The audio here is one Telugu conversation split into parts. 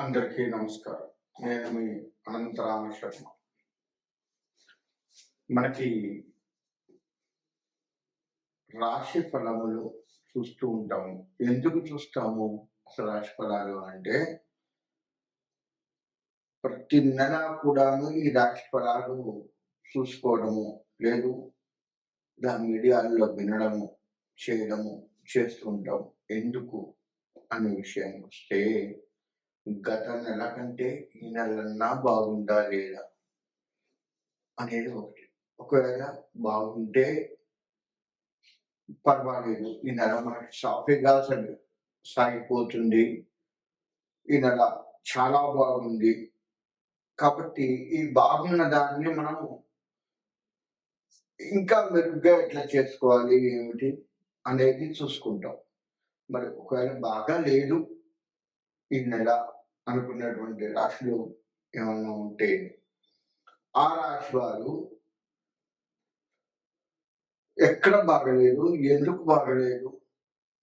అందరికీ నమస్కారం. నేను మీ అనంతరామ శర్మ. మనకి రాశి ఫలములు చూస్తూ ఉంటాము. ఎందుకు చూస్తాము అసలు రాశి ఫలాలు అంటే, ప్రతి నెల కూడాను ఈ రాశి ఫలాలు చూసుకోవడము, లేదు మీడియాల్లో వినడము, చేయడము చేస్తూ ఉంటాం. ఎందుకు అనే విషయానికి వస్తే, గత నెల కంటే ఈ నెలన్నా బాగుందా లేదా అనేది ఒకటి. ఒకవేళ బాగుంటే పర్వాలేదు, ఈ నెల మనకి సాఫీగా సాగిపోతుంది, ఈ నెల చాలా బాగుంది కాబట్టి ఈ బాగున్న దాన్ని మనం ఇంకా మెరుగ్గా ఎట్లా చేసుకోవాలి ఏమిటి అనేది చూసుకుంటాం. మరి ఒకవేళ బాగా లేదు ఈ నెల అనుకున్నటువంటి రాశులు ఏమన్నా ఉంటే, ఆ రాశి వారు ఎక్కడ బాగలేదు, ఎందుకు బాగలేదు,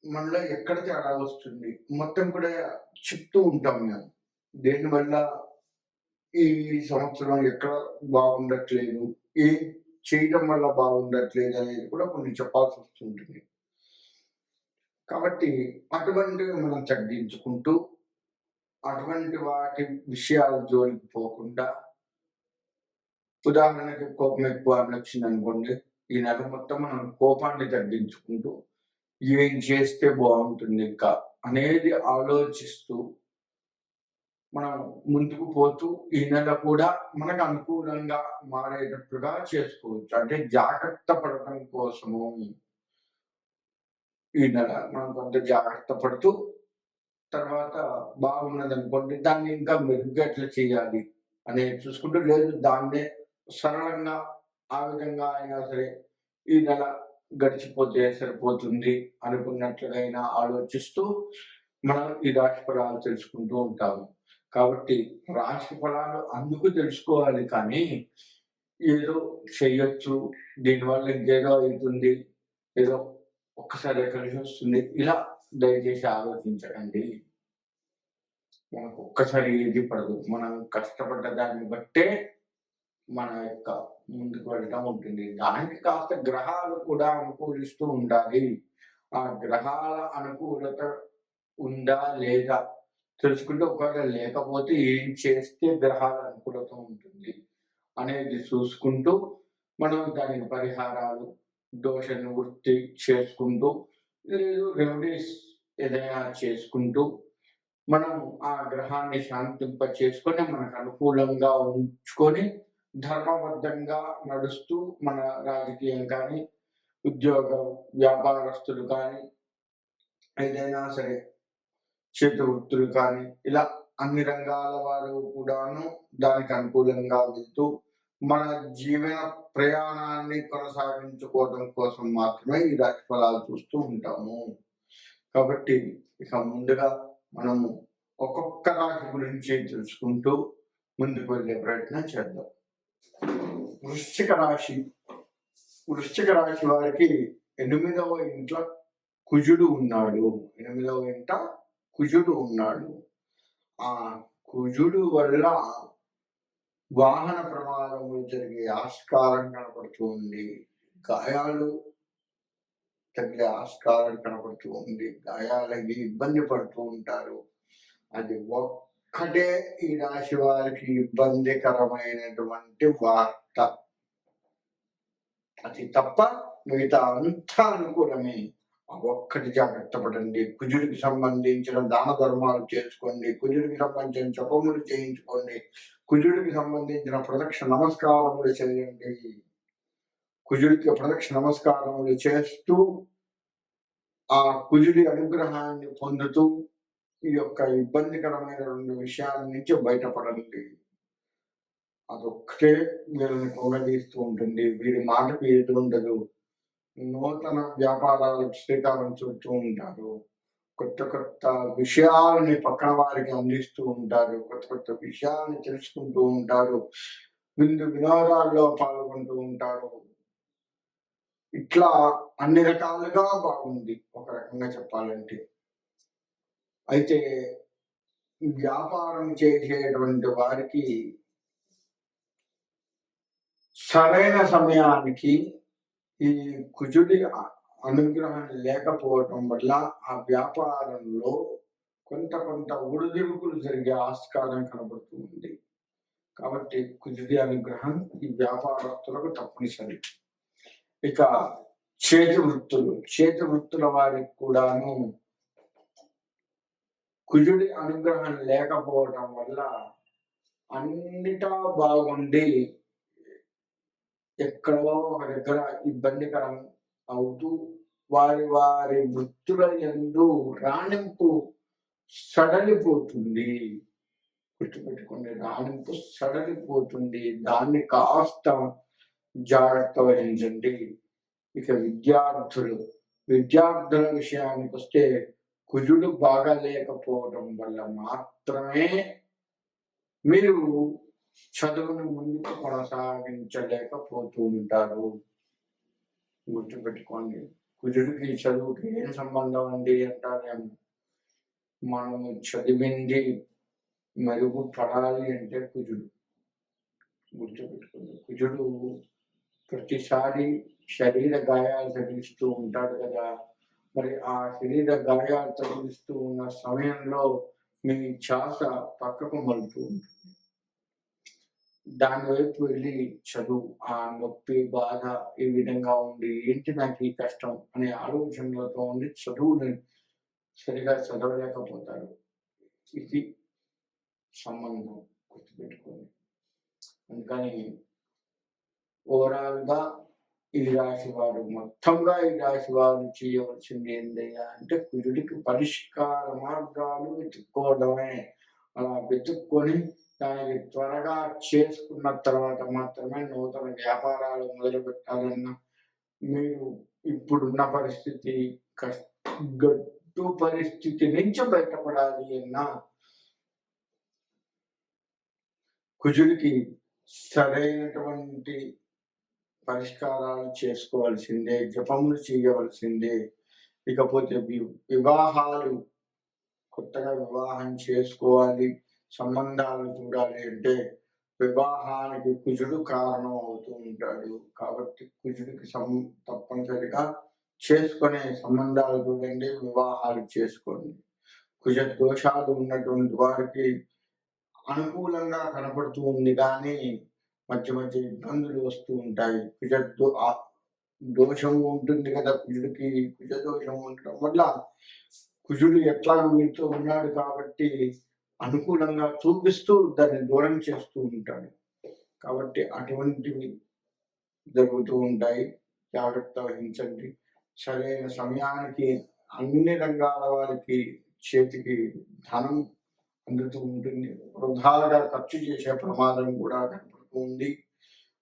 మనలో ఎక్కడ తేడా వస్తుంది మొత్తం కూడా చెప్తూ ఉంటాం మేము. దేనివల్ల ఈ సంవత్సరం ఎక్కడ బాగుండట్లేదు, ఏం చేయడం వల్ల బాగుండట్లేదు అనేది కూడా కొన్ని చెప్పాల్సి వస్తుంటుంది. కాబట్టి అటువంటివి మనం తగ్గించుకుంటూ, అటువంటి వాటి విషయాల జోలికి పోకుండా, ఉదాహరణకి కోపం ఎక్కువ నచ్చింది అనుకోండి, ఈ నెల మొత్తం మనం కోపాన్ని తగ్గించుకుంటూ ఏం చేస్తే బాగుంటుంది ఇంకా అనేది ఆలోచిస్తూ మనం ముందుకు పోతూ ఈ నెల కూడా మనకు అనుకూలంగా మారేటట్టుగా చేసుకోవచ్చు. అంటే జాగ్రత్త పడటం కోసము ఈ నెల మనం కొంత జాగ్రత్త పడుతూ, తర్వాత బాగున్నది అనుకోండి దాన్ని ఇంకా మెరుగ్గా ఎట్లా చేయాలి అనేది చూసుకుంటూ, లేదు దాన్నే సరళంగా ఆ విధంగా అయినా సరే ఈ నెల గడిచిపోతే సరిపోతుంది అనుకున్నట్లుగా అయినా ఆలోచిస్తూ మనం ఈ రాశి ఫలాలు తెలుసుకుంటూ ఉంటాము. కాబట్టి రాశి ఫలాలు అందుకు తెలుసుకోవాలి, కానీ ఏదో చెయ్యొచ్చు, దీనివల్ల ఇంకేదో అవుతుంది, ఏదో ఒక్కసారి కలిసి వస్తుంది, ఇలా దయచేసి ఆలోచించకండి. మనకు ఒక్కసారి ఏది పడదు. మనం కష్టపడ్డ దాన్ని బట్టే మన యొక్క ముందుకు వెళ్ళటం ఉంటుంది. దానికి కాస్త గ్రహాలు కూడా అనుకూలిస్తూ ఉండాలి. ఆ గ్రహాల అనుకూలత ఉందా లేదా తెలుసుకుంటే, ఒకవేళ లేకపోతే ఏం చేస్తే గ్రహాల అనుకూలత ఉంటుంది అనేది చూసుకుంటూ, మనం దానికి పరిహారాలు, దోష నివృత్తి చేసుకుంటూ, లేదు రెమెడీస్ ఏదైనా చేసుకుంటూ, మనం ఆ గ్రహాన్ని శాంతింప చేసుకొని మనకు అనుకూలంగా ఉంచుకొని ధర్మబద్ధంగా నడుస్తూ, మన రాజకీయం కానీ, ఉద్యోగ వ్యాపారస్తులు కానీ, ఏదైనా సరే చేతి వృత్తులు కానీ, ఇలా అన్ని రంగాల వారు కూడాను దానికి అనుకూలంగా వెళ్తూ మన జీవన ప్రయాణాన్ని కొనసాగించుకోవడం కోసం మాత్రమే ఈ రాశి ఫలాలు చూస్తూ ఉంటాము. కాబట్టి ఇక ముందుగా మనము ఒక్కొక్క రాశి గురించి తెలుసుకుంటూ ముందుకు వెళ్ళే ప్రయత్నం చేద్దాం. వృశ్చిక రాశి. వృశ్చిక రాశి వారికి 8వ ఇంట్లో కుజుడు ఉన్నాడు. 8వ ఇంట కుజుడు ఉన్నాడు. ఆ కుజుడు వల్ల వాహన ప్రమాదములు జరిగే ఆస్కారం కనపడుతూ ఉంది. గాయాలు తగిలే ఆస్కారం కనపడుతూ ఉంది. గాయాలకి ఇబ్బంది పడుతూ ఉంటారు. అది ఒక్కటే ఈ రాశి వారికి ఇబ్బందికరమైనటువంటి వార్త. అది తప్ప మిగతా అంతా అనుకూలమే. ఒక్కటి జాగ్రత్త పడండి. కుజుడికి సంబంధించిన దాన ధర్మాలు చేసుకోండి, కుజుడికి సంబంధించిన జపములు చేయించుకోండి, కుజుడికి సంబంధించిన ప్రదక్షిణ నమస్కారములు చేయండి. కుజుడికి ప్రదక్షిణ నమస్కారములు చేస్తూ ఆ కుజుడి అనుగ్రహాన్ని పొందుతూ ఈ యొక్క ఇబ్బందికరమైన 2 విషయాల నుంచి బయటపడండి. అదొక్కటే వీళ్ళని కొనదీస్తూ ఉంటుంది. వీరి మాటకు ఎదురుండదు. నూతన వ్యాపారాలకు శ్రీకారం చుడుతూ ఉంటారు. కొత్త కొత్త విషయాలని పక్కన వారికి అందిస్తూ ఉంటారు. కొత్త కొత్త విషయాలను తెలుసుకుంటూ ఉంటారు. వినోదాల్లో పాల్గొంటూ ఉంటారు. ఇట్లా అన్ని రకాలుగా బాగుంది ఒక రకంగా చెప్పాలంటే. అయితే వ్యాపారం చేసేటువంటి వారికి సరైన సమయానికి ఈ కుజుడి అనుగ్రహం లేకపోవటం వల్ల ఆ వ్యాపారంలో కొంత ఒడిదుడుకులు జరిగే ఆస్కారం కనబడుతూ ఉంది. కాబట్టి కుజుడి అనుగ్రహం ఈ వ్యాపారస్తులకు తప్పనిసరి. ఇక చేతి వృత్తుల వారికి కూడాను కుజుడి అనుగ్రహం లేకపోవటం వల్ల అన్నిటా బాగుండి ఎక్కడో ఒక దగ్గర ఇబ్బందికరం అవుతూ వారి వృత్తుల యందు రాణింపు సడలిపోతుంది. గుర్తుపెట్టుకోండి, రాణింపు సడలిపోతుంది. దాన్ని కాస్త జాగ్రత్త వహించండి. ఇక విద్యార్థుల విషయానికి వస్తే కుజుడు బాగా లేకపోవడం వల్ల మాత్రమే మీరు చదువును ముందుకు కొనసాగించలేకపోతూ ఉంటారు. గుర్తుపెట్టుకోండి, కుజుడికి చదువుకి ఏం సంబంధం ఉంది అంటారేమో. మనము చదివింది మెరుగుపడాలి అంటే కుజుడు. గుర్తుపెట్టుకోండి, కుజుడు ప్రతిసారి శరీర గాయాలు తగిలిస్తూ ఉంటాడు కదా. మరి ఆ శరీర గాయాలు తగిలిస్తూ ఉన్న సమయంలో మీ ఛాస పక్కకు మలుతూ ఉంటుంది. దాని వైపు వెళ్ళి చదువు, ఆ నొప్పి బాధ ఈ విధంగా ఉండి ఏంటి నాకు ఈ కష్టం అనే ఆలోచనలతో ఉండి చదువుని సరిగా చదవలేకపోతారు. ఇది సంబంధం, గుర్తుపెట్టుకోండి. అందుకని ఓవరాల్గా ఈ రాశి వారు చేయవలసింది ఏంటయ్యా అంటే కుజుడికి పరిష్కార మార్గాలు వెతుక్కోవడమే. అలా వెతుక్కొని దానికి త్వరగా చేసుకున్న తర్వాత మాత్రమే నూతన వ్యాపారాలు మొదలు పెట్టాలన్నా, మీరు ఇప్పుడున్న పరిస్థితి గట్టు పరిస్థితి నుంచి బయటపడాలి అన్నా కుజుడికి సరైనటువంటి పరిష్కారాలు చేసుకోవాల్సిందే, జపములు చేయవలసిందే. ఇకపోతే వివాహాలు, కొత్తగా వివాహం చేసుకోవాలి, సంబంధాలు చూడాలి అంటే వివాహానికి కుజుడు కారణం అవుతూ ఉంటాడు. కాబట్టి కుజుడికి తప్పనిసరిగా చేసుకునే సంబంధాలు చూడండి, వివాహాలు చేసుకోండి. కుజ దోషాలు ఉన్నటువంటి వారికి అనుకూలంగా కనపడుతూ ఉంది కానీ మధ్య ఇబ్బందులు వస్తూ ఉంటాయి. కుజ దోషం ఉంటుంది కదా కుజుడికి. కుజ దోషం ఉండటం వల్ల కుజుడు ఎట్లా మీతో ఉన్నాడు కాబట్టి అనుకూలంగా చూపిస్తూ దాన్ని దూరం చేస్తూ ఉంటాడు. కాబట్టి అటువంటివి జరుగుతూ ఉంటాయి. జాగ్రత్త వహించండి. సరైన సమయానికి అన్ని రంగాల వారికి చేతికి ధనం అందుతూ ఉంటుంది. వృధాగా ఖర్చు చేసే ప్రమాదం కూడా కనపడుతూ ఉంది.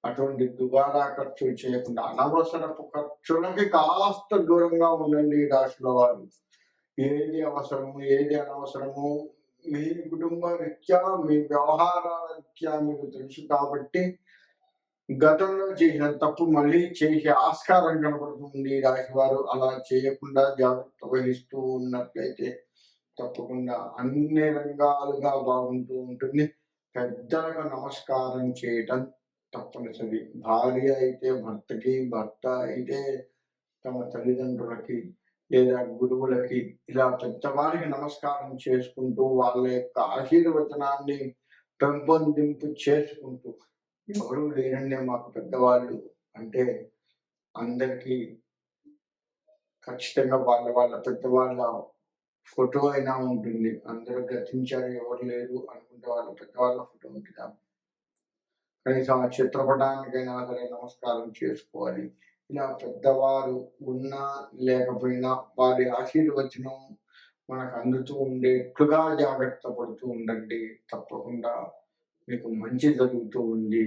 అటువంటి దుబారా ఖర్చులు చేయకుండా అనవసరపు ఖర్చులకి కాస్త దూరంగా ఉండండి రాశుల వారు. ఏది అవసరము ఏది అనవసరము మీ కుటుంబ రీత్యా, మీ వ్యవహారాల రీత్యా మీకు తెలుసు కాబట్టి గతంలో చేసిన తప్పు మళ్ళీ చేసే ఆస్కారం కనపడుతుంది. రాశి వారు అలా చేయకుండా జాగ్రత్త వహిస్తూ ఉన్నట్లయితే తప్పకుండా అన్ని రంగాలుగా బాగుంటూ ఉంటుంది. పెద్దలకు నమస్కారం చేయటం తప్పనిసరి. భార్య అయితే భర్తకి, భర్త అయితే తమ తల్లిదండ్రులకి లేదా గురువులకి, ఇలా పెద్దవారికి నమస్కారం చేసుకుంటూ వాళ్ళ యొక్క ఆశీర్వచనాన్ని పెంపొందింపు చేసుకుంటూ, ఎవరు లేరండి మాకు పెద్దవాళ్ళు అంటే అందరికీ ఖచ్చితంగా వాళ్ళ పెద్దవాళ్ళ ఫోటో అయినా ఉంటుంది. అందరూ గతించారు, ఎవరు లేరు అనుకుంటే వాళ్ళ పెద్దవాళ్ళ ఫోటో ఉంటుంది. కనీసం ఆ చిత్రపటానికైనా సరే నమస్కారం చేసుకోవాలి. ఇలా పెద్దవారు ఉన్నా లేకపోయినా వారి ఆశీర్వచనం మనకు అందుతూ ఉండేట్లుగా జాగ్రత్త పడుతూ ఉండండి. తప్పకుండా మీకు మంచి జరుగుతూ ఉంది.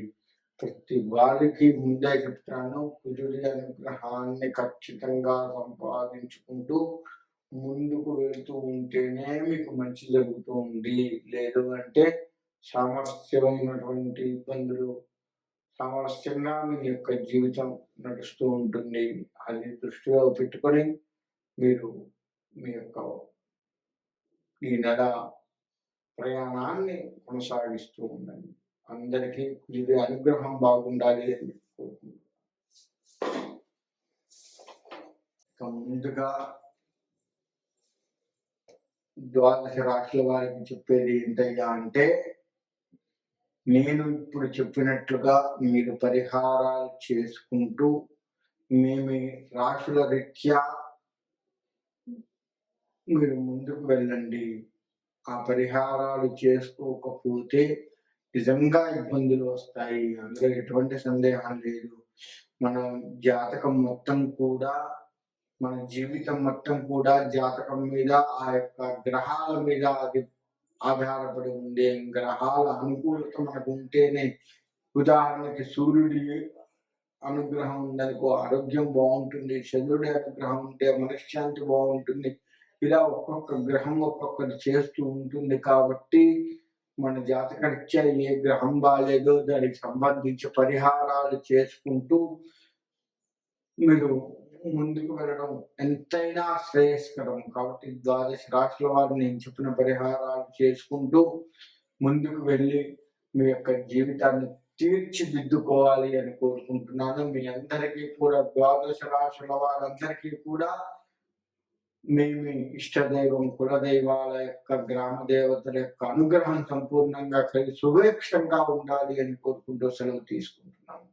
ప్రతి వారికి ముందే చెప్తాను, కుజుడి అనుగ్రహాన్ని ఖచ్చితంగా సంపాదించుకుంటూ ముందుకు వెళ్తూ ఉంటేనే మీకు మంచి జరుగుతూ ఉంది. లేదు అంటే సామరస్యమైనటువంటి ఇబ్బందులు, సామరస్యంగా మీ యొక్క జీవితం నడుస్తూ ఉంటుంది. అది దృష్టిలో పెట్టుకొని మీరు మీ యొక్క ఈ నెల ప్రయాణాన్ని కొనసాగిస్తూ ఉండండి. అందరికీ ఇది అనుగ్రహం బాగుండాలి అని కోరుకుంటున్నాను. ముందుగా ద్వాదశ రాశుల వారికి చెప్పేది ఏంటయ్యా అంటే, నేను ఇప్పుడు చెప్పినట్లుగా మీరు పరిహారాలు చేసుకుంటూ మీ మీ రాశుల రీత్యా మీరు ముందుకు వెళ్ళండి. ఆ పరిహారాలు చేసుకోకపోతే నిజంగా ఇబ్బందులు వస్తాయి. అందులో ఎటువంటి సందేహం లేదు. మన జాతకం మొత్తం కూడా, మన జీవితం మొత్తం కూడా జాతకం మీద, ఆ యొక్క గ్రహాల మీద అది ఆధారపడి ఉంది. గ్రహాల అనుకూలత మనకు ఉంటేనే, ఉదాహరణకి సూర్యుడి అనుగ్రహం ఉందనుకో ఆరోగ్యం బాగుంటుంది, చంద్రుడి అనుగ్రహం ఉంటే మనశ్శాంతి బాగుంటుంది. ఇలా ఒక్కొక్క గ్రహం ఒక్కొక్కటి చేస్తూ ఉంటుంది. కాబట్టి మన జాతకరీత్యా ఏ గ్రహం బాగాలేదో దానికి సంబంధించి పరిహారాలు చేసుకుంటూ మీరు ముందుకు వెళ్ళడం ఎంతైనా శ్రేయస్కరం. కాబట్టి ద్వాదశ రాశుల వారు నేను చెప్పిన పరిహారాలు చేసుకుంటూ ముందుకు వెళ్ళి మీ యొక్క జీవితాన్ని తీర్చిదిద్దుకోవాలి అని కోరుకుంటున్నాను. మీ అందరికీ కూడా, ద్వాదశ రాశుల వారందరికీ కూడా మీ ఇష్టదైవం, కులదైవాల యొక్క, గ్రామ దేవతల యొక్క అనుగ్రహం సంపూర్ణంగా కలిగి సుభిక్షంగా ఉండాలి అని కోరుకుంటూ సెలవు తీసుకుంటున్నాను.